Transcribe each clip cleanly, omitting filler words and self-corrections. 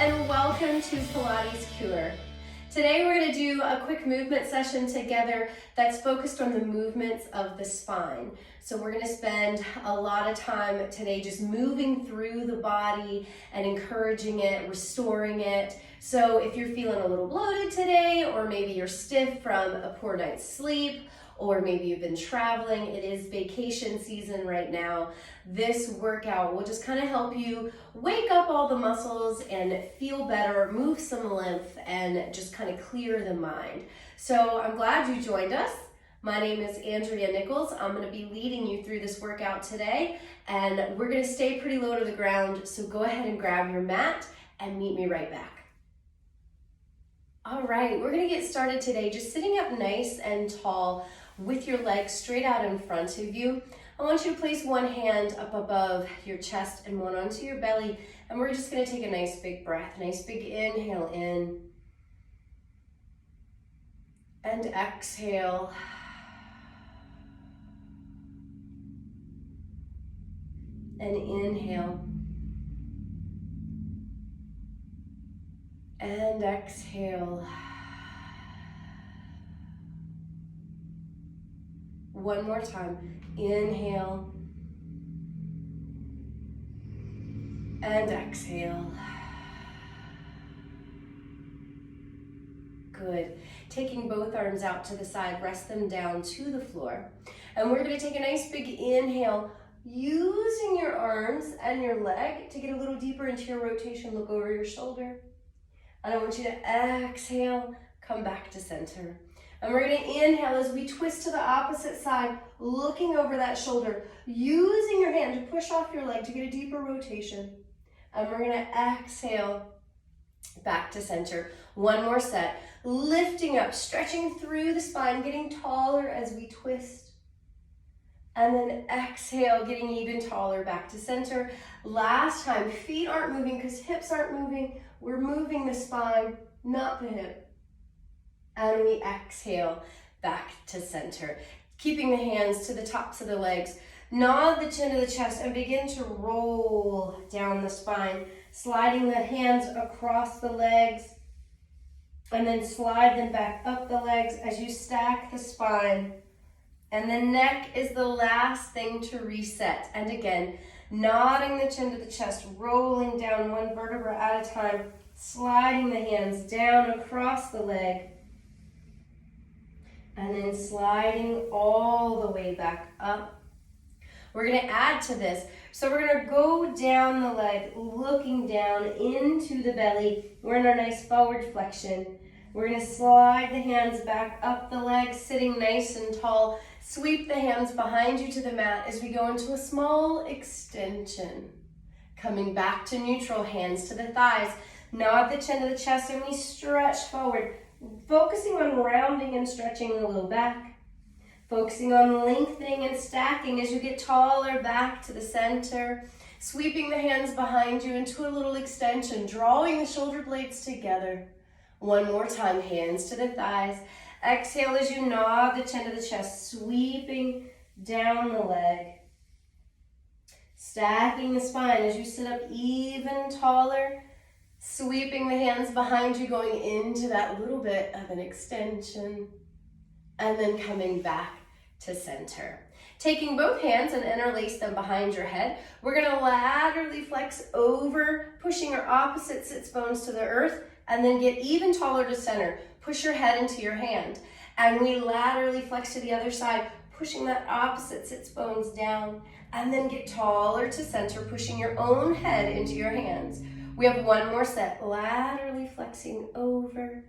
and welcome to Pilates Cure. Today we're going to do a quick movement session together that's focused on the movements of the spine. So we're going to spend a lot of time today just moving through the body and encouraging it, restoring it. So if you're feeling a little bloated today, or maybe you're stiff from a poor night's sleep, or maybe you've been traveling, it is vacation season right now, this workout will just kind of help you wake up all the muscles and feel better, move some lymph, and just kind of clear the mind. So I'm glad you joined us. My name is Andrea Nichols. I'm going to be leading you through this workout today, and we're going to stay pretty low to the ground, so go ahead and grab your mat and meet me right back. All right, we're going to get started today just sitting up nice and tall with your legs straight out in front of you. I want you to place one hand up above your chest and one onto your belly, and we're just going to take a nice big breath, nice big inhale in, and exhale. And inhale. And exhale. One more time. Inhale. And exhale. Good. Taking both arms out to the side, rest them down to the floor. And we're going to take a nice big inhale, using your arms and your leg to get a little deeper into your rotation. Look over your shoulder. And I want you to exhale, come back to center. And we're going to inhale as we twist to the opposite side, looking over that shoulder, using your hand to push off your leg to get a deeper rotation. And we're going to exhale, back to center. One more set, lifting up, stretching through the spine, getting taller as we twist. And then exhale, getting even taller, back to center. Last time, feet aren't moving because hips aren't moving. We're moving the spine, not the hip. And we exhale, back to center. Keeping the hands to the tops of the legs. Nod the chin to the chest and begin to roll down the spine, sliding the hands across the legs. And then slide them back up the legs as you stack the spine. And the neck is the last thing to reset. And again, nodding the chin to the chest, rolling down one vertebra at a time, sliding the hands down across the leg, and then sliding all the way back up. We're going to add to this. So we're going to go down the leg, looking down into the belly. We're in our nice forward flexion. We're going to slide the hands back up the legs, sitting nice and tall. Sweep the hands behind you to the mat as we go into a small extension. Coming back to neutral, hands to the thighs. Nod the chin to the chest and we stretch forward. Focusing on rounding and stretching the low back. Focusing on lengthening and stacking as you get taller, back to the center. Sweeping the hands behind you into a little extension, drawing the shoulder blades together. One more time, hands to the thighs. Exhale as you nod the chin to the chest, sweeping down the leg. Stacking the spine as you sit up even taller. Sweeping the hands behind you, going into that little bit of an extension. And then coming back to center. Taking both hands and interlace them behind your head. We're going to laterally flex over, pushing our opposite sits bones to the earth. And then get even taller to center. Push your head into your hand. And we laterally flex to the other side, pushing that opposite sits bones down. And then get taller to center, pushing your own head into your hands. We have one more set, laterally flexing over.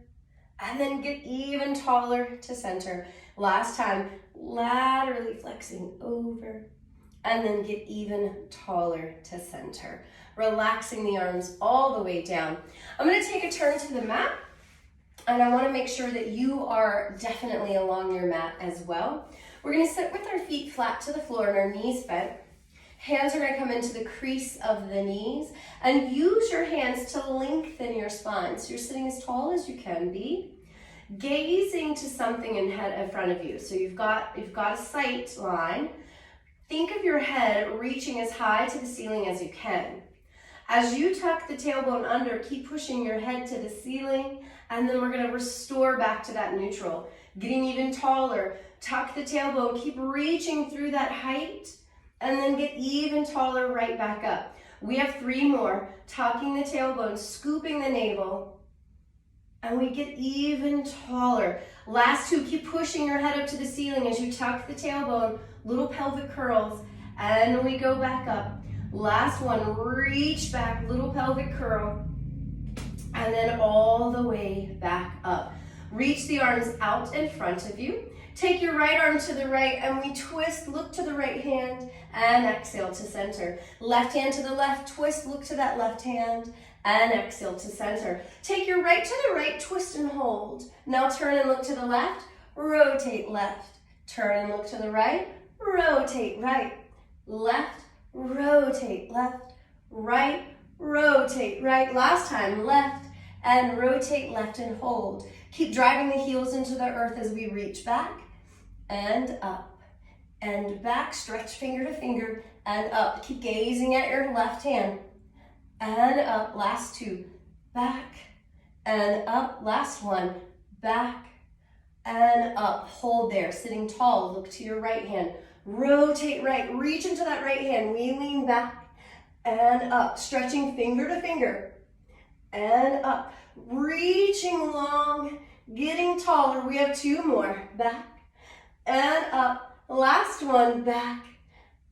And then get even taller to center. Last time, laterally flexing over. And then get even taller to center. Relaxing the arms all the way down. I'm going to take a turn to the mat, and I want to make sure that you are definitely along your mat as well. We're going to sit with our feet flat to the floor and our knees bent. Hands are going to come into the crease of the knees, and use your hands to lengthen your spine. So you're sitting as tall as you can be, gazing to something in front of you. So you've got a sight line. Think of your head reaching as high to the ceiling as you can. As you tuck the tailbone under, keep pushing your head to the ceiling, and then we're gonna restore back to that neutral. Getting even taller, tuck the tailbone, keep reaching through that height, and then get even taller right back up. We have 3 more. Tucking the tailbone, scooping the navel, and we get even taller. Last 2, keep pushing your head up to the ceiling as you tuck the tailbone, little pelvic curls, and we go back up. Last 1, reach back, little pelvic curl, and then all the way back up. Reach the arms out in front of you. Take your right arm to the right, and we twist, look to the right hand, and exhale to center. Left hand to the left, twist, look to that left hand, and exhale to center. Take your right to the right, twist and hold. Now turn and look to the left, rotate left. Turn and look to the right, rotate right. Left, rotate left, right, rotate right. Last time, left, and rotate left and hold. Keep driving the heels into the earth as we reach back and up and back. Stretch finger to finger and up. Keep gazing at your left hand and up. Last 2, back and up. Last 1, back and up. Hold there, sitting tall. Look to your right hand. Rotate right, reach into that right hand. We lean back and up. Stretching finger to finger and up. Reaching long, getting taller. We have 2 more. Back and up. Last 1, back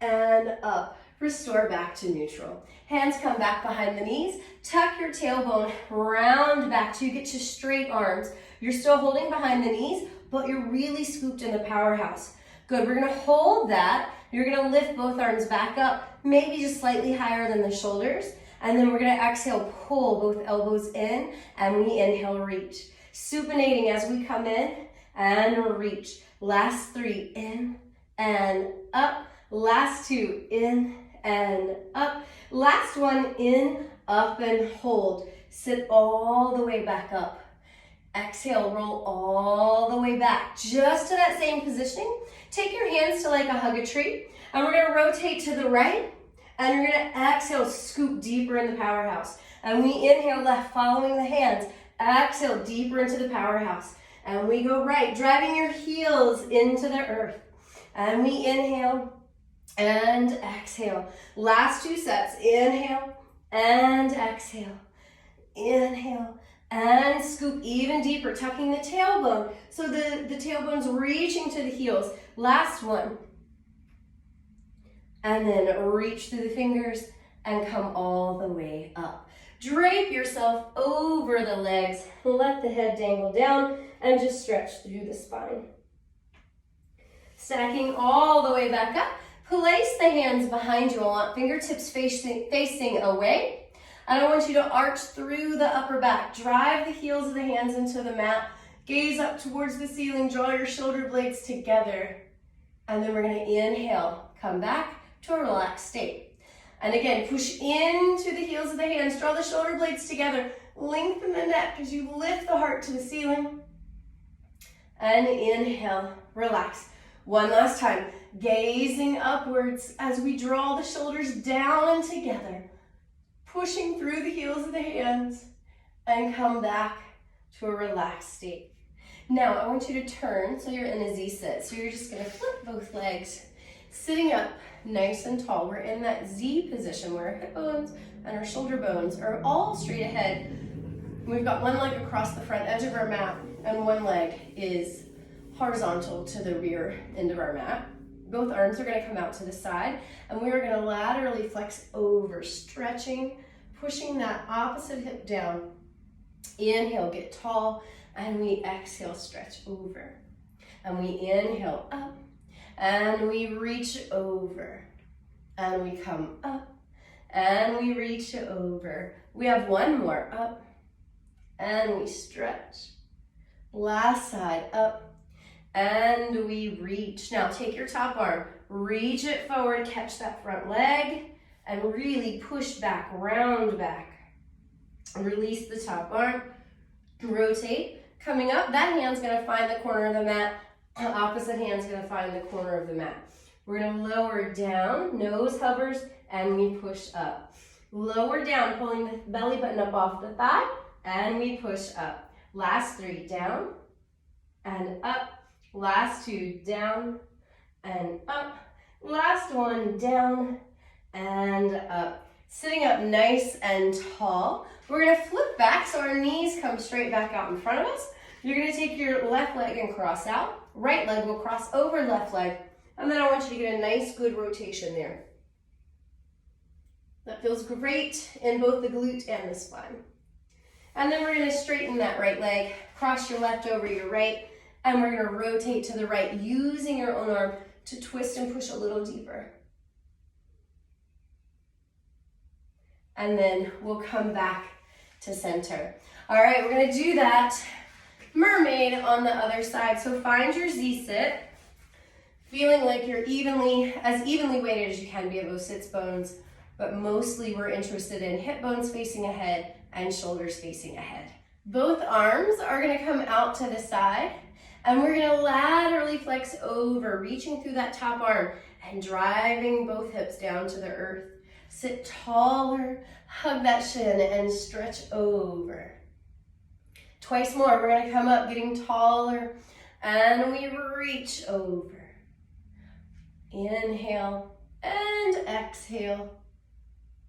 and up. Restore back to neutral. Hands come back behind the knees. Tuck your tailbone, round back till you get to straight arms. You're still holding behind the knees, but you're really scooped in the powerhouse. Good, we're gonna hold that. You're gonna lift both arms back up, maybe just slightly higher than the shoulders. And then we're gonna exhale, pull both elbows in, and we inhale, reach. Supinating as we come in and reach. Last 3, in and up. Last 2, in and up. Last 1, in, up, and hold. Sit all the way back up. Exhale, roll all the way back, just to that same positioning. Take your hands to like a hug a tree, and we're gonna rotate to the right, and you're gonna exhale, scoop deeper in the powerhouse. And we inhale left, following the hands. Exhale, deeper into the powerhouse. And we go right, driving your heels into the earth. And we inhale and exhale. Last 2 sets, inhale and exhale. Inhale and scoop even deeper, tucking the tailbone. So the tailbone's reaching to the heels. Last 1. And then reach through the fingers and come all the way up. Drape yourself over the legs. Let the head dangle down and just stretch through the spine. Stacking all the way back up. Place the hands behind you. I want fingertips facing away. And I want you to arch through the upper back. Drive the heels of the hands into the mat. Gaze up towards the ceiling. Draw your shoulder blades together. And then we're going to inhale. Come back to a relaxed state. And again, push into the heels of the hands. Draw the shoulder blades together. Lengthen the neck as you lift the heart to the ceiling. And inhale, relax. One last time. Gazing upwards as we draw the shoulders down and together. Pushing through the heels of the hands and come back to a relaxed state. Now, I want you to turn so you're in a Z sit. So you're just gonna flip both legs, sitting up nice and tall. We're in that Z position where our hip bones and our shoulder bones are all straight ahead. We've got one leg across the front edge of our mat and one leg is horizontal to the rear end of our mat. Both arms are gonna come out to the side and we are gonna laterally flex over, stretching, pushing that opposite hip down. Inhale, get tall, and we exhale, stretch over. And we inhale up, and we reach over. And we come up, and we reach over. We have one more, up, and we stretch. Last side, up, and we reach. Now take your top arm, reach it forward, catch that front leg, and really push back, round back. Release the top arm, rotate, coming up, that hand's gonna find the corner of the mat, opposite hand's gonna find the corner of the mat. We're gonna lower down, nose hovers, and we push up. Lower down, pulling the belly button up off the thigh, and we push up. Last 3, down and up. Last 2, down and up. Last 1, down and up. Sitting up nice and tall. We're gonna flip back so our knees come straight back out in front of us. You're gonna take your left leg and cross out. Right leg will cross over left leg. And then I want you to get a nice, good rotation there. That feels great in both the glute and the spine. And then we're gonna straighten that right leg, cross your left over your right, and we're gonna rotate to the right, using your own arm to twist and push a little deeper. And then we'll come back to center. All right, we're gonna do that mermaid on the other side. So find your Z-sit, feeling like you're as evenly weighted as you can be at both sits bones, but mostly we're interested in hip bones facing ahead and shoulders facing ahead. Both arms are gonna come out to the side, and we're gonna laterally flex over, reaching through that top arm and driving both hips down to the earth. Sit taller, hug that shin, and stretch over. Twice more, we're gonna come up, getting taller, and we reach over. Inhale and exhale.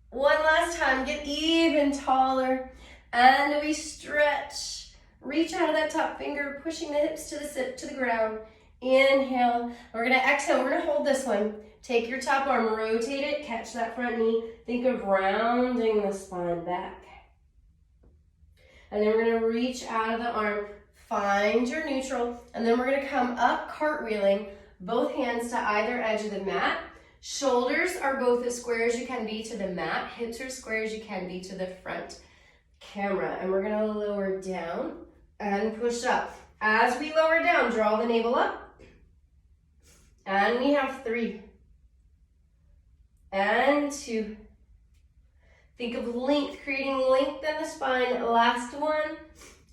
One last time, get even taller, and we stretch. Reach out of that top finger, pushing the hips to the ground. Inhale. We're gonna exhale, we're gonna hold this one. Take your top arm, rotate it, catch that front knee. Think of rounding the spine back. And then we're gonna reach out of the arm, find your neutral, and then we're gonna come up, cartwheeling, both hands to either edge of the mat. Shoulders are both as square as you can be to the mat. Hips are as square as you can be to the front camera. And we're gonna lower down and push up. As we lower down, draw the navel up. And we have 3. And 2. Think of length, creating length in the spine. Last one.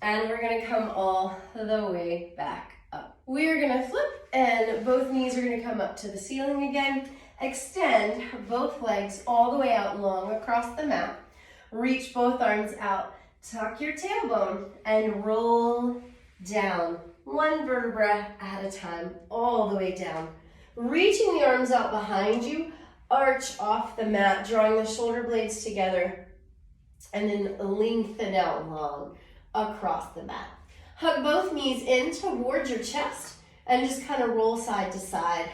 And we're gonna come all the way back up. We're gonna flip, and both knees are gonna come up to the ceiling again. Extend both legs all the way out long across the mat. Reach both arms out. Tuck your tailbone and roll down. One vertebra at a time, all the way down. Reaching the arms out behind you, arch off the mat, drawing the shoulder blades together, and then lengthen out long across the mat. Hug both knees in towards your chest and just kind of roll side to side.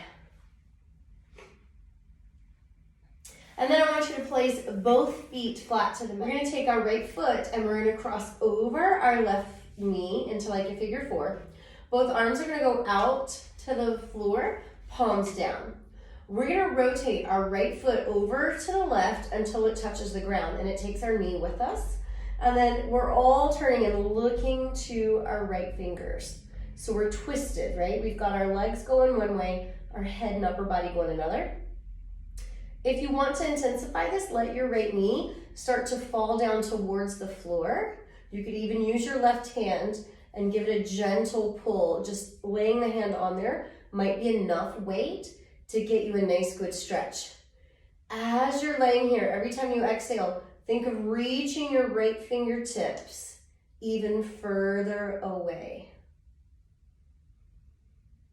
And then I want you to place both feet flat to the mat. We're gonna take our right foot and we're gonna cross over our left knee into like a figure 4. Both arms are gonna go out to the floor, palms down. We're gonna rotate our right foot over to the left until it touches the ground and it takes our knee with us. And then we're all turning and looking to our right fingers. So we're twisted, right? We've got our legs going one way, our head and upper body going another. If you want to intensify this, let your right knee start to fall down towards the floor. You could even use your left hand and give it a gentle pull. Just laying the hand on there might be enough weight to get you a nice good stretch. As you're laying here, every time you exhale, think of reaching your right fingertips even further away.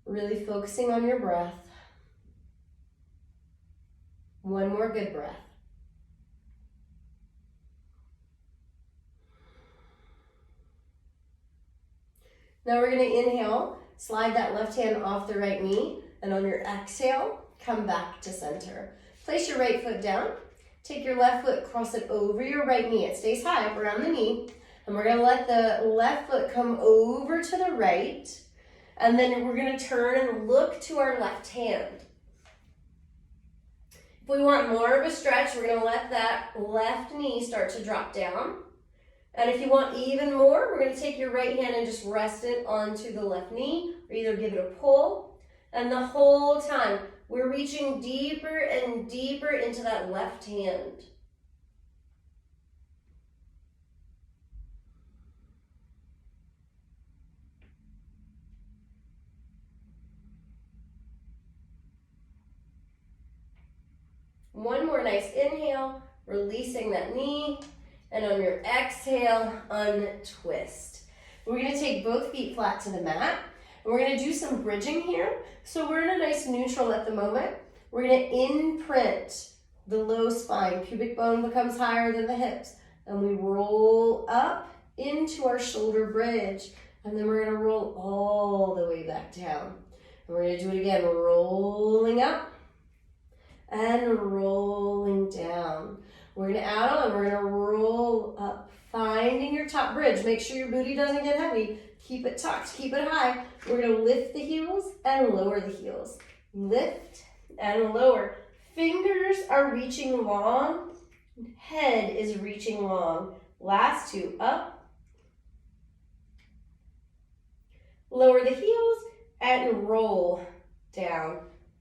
Really focusing on your breath. One more good breath. Now we're going to inhale, slide that left hand off the right knee, and on your exhale, come back to center. Place your right foot down, take your left foot, cross it over your right knee. It stays high up around the knee, and we're going to let the left foot come over to the right, and then we're going to turn and look to our left hand. If we want more of a stretch, we're going to let that left knee start to drop down. And if you want even more, we're going to take your right hand and just rest it onto the left knee, or either give it a pull. And the whole time, we're reaching deeper and deeper into that left hand. One more nice inhale, releasing that knee, and on your exhale, untwist. We're gonna take both feet flat to the mat, and we're gonna do some bridging here. So we're in a nice neutral at the moment. We're gonna imprint the low spine. Pubic bone becomes higher than the hips, and we roll up into our shoulder bridge, and then we're gonna roll all the way back down. And we're gonna do it again, rolling up and rolling down. We're gonna add on, we're gonna roll up, finding your top bridge. Make sure your booty doesn't get heavy. Keep it tucked, keep it high. We're gonna lift the heels and lower the heels. Lift and lower. Fingers are reaching long, head is reaching long. Last two, up. Lower the heels and roll down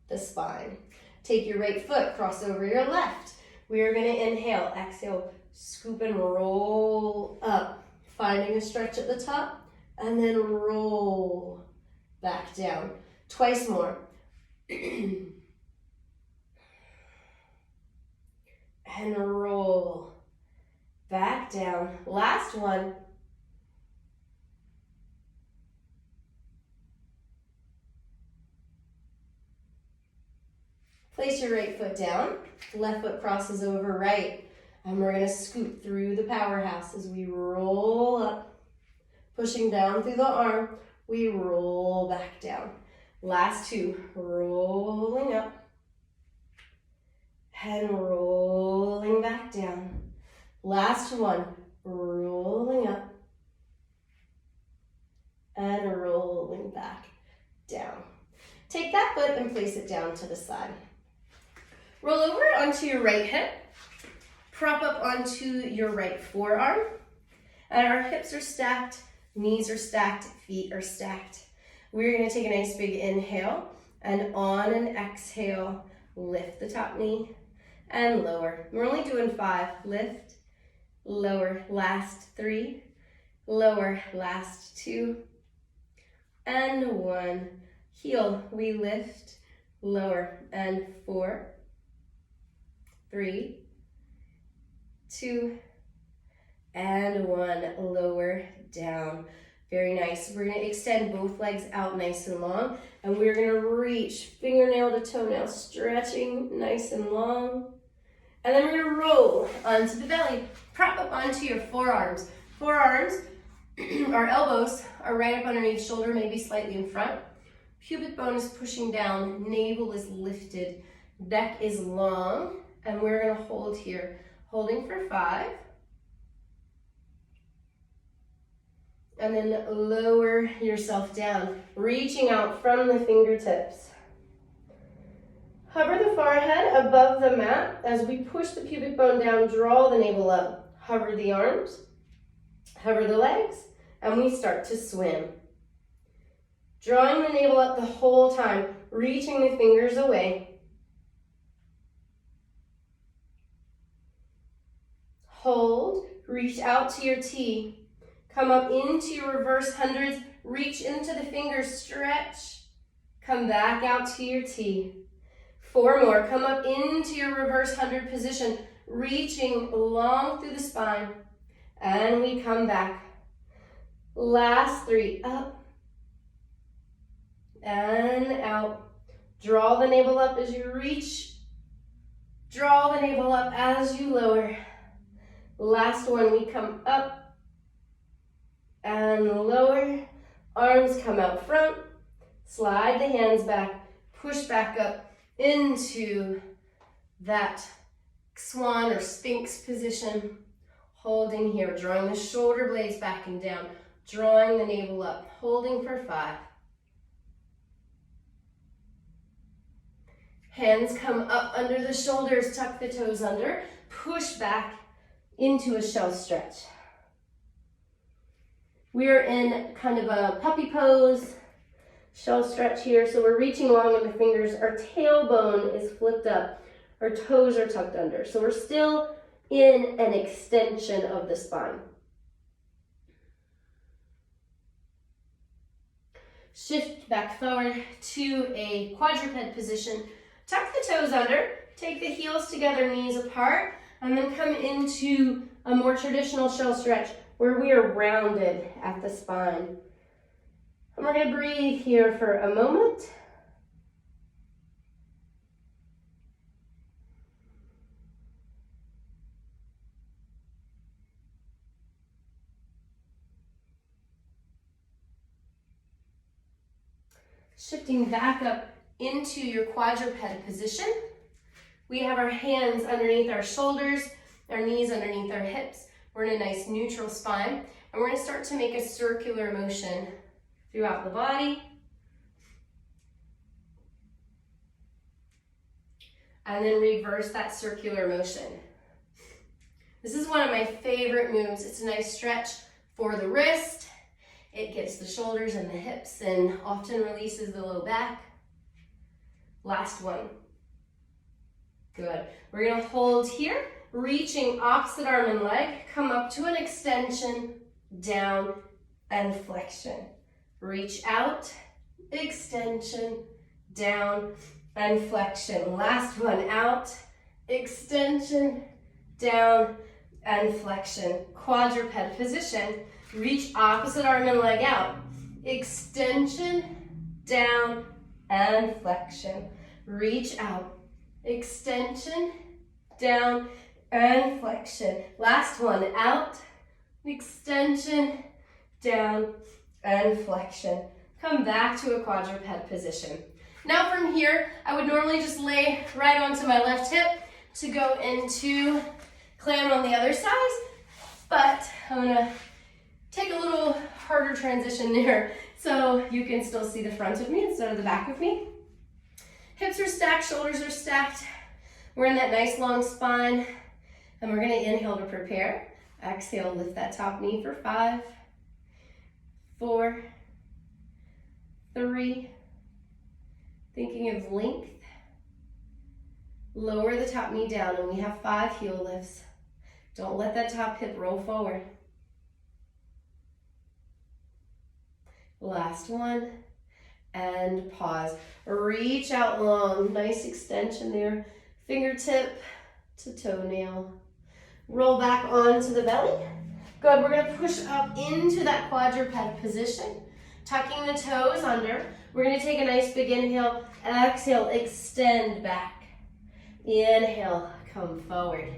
the spine. Take your right foot, cross over your left. We are gonna inhale, exhale, scoop and roll up, finding a stretch at the top, and then roll back down. Twice more. And roll back down. Last one. Place your right foot down, left foot crosses over right, and we're gonna scoop through the powerhouse as we roll up, pushing down through the arm, we roll back down. Last two, rolling up, and rolling back down. Last one, rolling up, and rolling back down. Take that foot and place it down to the side. Roll over onto your right hip, prop up onto your right forearm, and our hips are stacked, knees are stacked, feet are stacked. We're gonna take a nice big inhale, and on an exhale, lift the top knee and lower. We're only doing 5, lift, lower, last 3, lower, last 2, and 1. Heel, we lift, lower, and 4, 3, 2, and 1. Lower down. Very nice. We're going to extend both legs out nice and long, and we're going to reach fingernail to toenail, stretching nice and long. And then we're going to roll onto the belly. Prop up onto your forearms. Forearms, our elbows are right up underneath shoulder, maybe slightly in front. Pubic bone is pushing down, navel is lifted, neck is long. And we're gonna hold here, holding for 5. And then lower yourself down, reaching out from the fingertips. Hover the forehead above the mat as we push the pubic bone down, draw the navel up. Hover the arms, hover the legs, and we start to swim. Drawing the navel up the whole time, reaching the fingers away. Hold, reach out to your T. Come up into your reverse hundreds, reach into the fingers, stretch. Come back out to your T. 4 more, come up into your reverse 100 position, reaching long through the spine. And we come back. Last 3, up and out. Draw the navel up as you reach. Draw the navel up as you lower. Last one, we come up and lower. Arms come out front. Slide the hands back. Push back up into that swan or sphinx position. Holding here, drawing the shoulder blades back and down. Drawing the navel up. Holding for 5. Hands come up under the shoulders. Tuck the toes under. Push back into a shell stretch. We're in kind of a puppy pose, shell stretch here. So we're reaching long in the fingers. Our tailbone is flipped up. Our toes are tucked under. So we're still in an extension of the spine. Shift back forward to a quadruped position. Tuck the toes under. Take the heels together, knees apart. and then come into a more traditional shell stretch where we are rounded at the spine. And we're going to breathe here for a moment. Shifting back up into your quadruped position. We have our hands underneath our shoulders, our knees underneath our hips. We're in a nice neutral spine, and we're going to start to make a circular motion throughout the body. And then reverse that circular motion. This is one of my favorite moves. It's a nice stretch for the wrist. It gets the shoulders and the hips and often releases the low back. Last one. Good. We're going to hold here, reaching opposite arm and leg. Come up to an extension, down, and flexion. Reach out, extension, down, and flexion. Last one, out, extension, down, and flexion. Quadruped position. Reach opposite arm and leg out. Extension, down, and flexion. Reach out. Extension, down, and flexion. Last one, out, extension, down, and flexion. Come back to a quadruped position. Now from here, I would normally just lay right onto my left hip to go into clam on the other side, but I'm gonna take a little harder transition there so you can still see the front of me instead of the back of me. Hips are stacked, shoulders are stacked. We're in that nice long spine, and we're gonna inhale to prepare. Exhale, lift that top knee for 5, 4, 3, thinking of length. Lower the top knee down, and we have 5 heel lifts. Don't let that top hip roll forward. Last one, and pause. Reach out long, nice extension there. Fingertip to toenail. Roll back onto the belly. Good, we're gonna push up into that quadruped position, tucking the toes under. We're gonna take a nice big inhale, exhale, extend back. Inhale, come forward.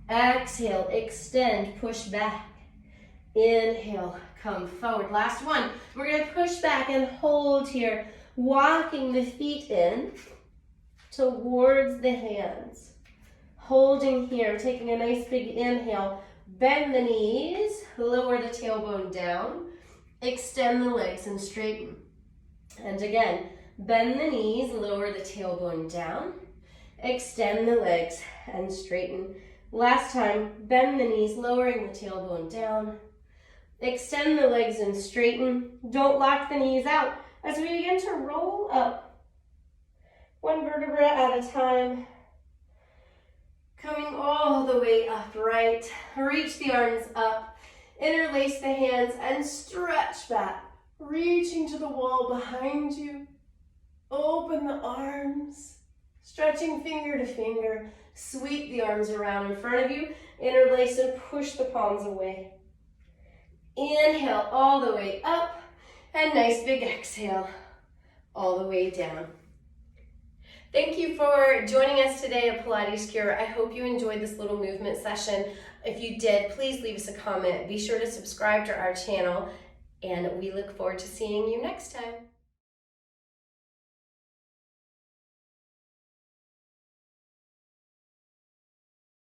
Exhale, extend, push back. Inhale, come forward. Last one. We're going to push back and hold here, walking the feet in towards the hands. Holding here, taking a nice big inhale. Bend the knees, lower the tailbone down, extend the legs and straighten. And again, bend the knees, lower the tailbone down, extend the legs and straighten. Last time, bend the knees, lowering the tailbone down, extend the legs and straighten. Don't lock the knees out as we begin to roll up. One vertebra at a time. Coming all the way upright. Reach the arms up. Interlace the hands and stretch back. Reaching to the wall behind you. Open the arms. Stretching finger to finger. Sweep the arms around in front of you. Interlace and push the palms away. Inhale all the way up, and nice big exhale all the way down. Thank you for joining us today at Pilates Cure. I hope you enjoyed this little movement session. If you did, please leave us a comment. Be sure to subscribe to our channel, and we look forward to seeing you next time.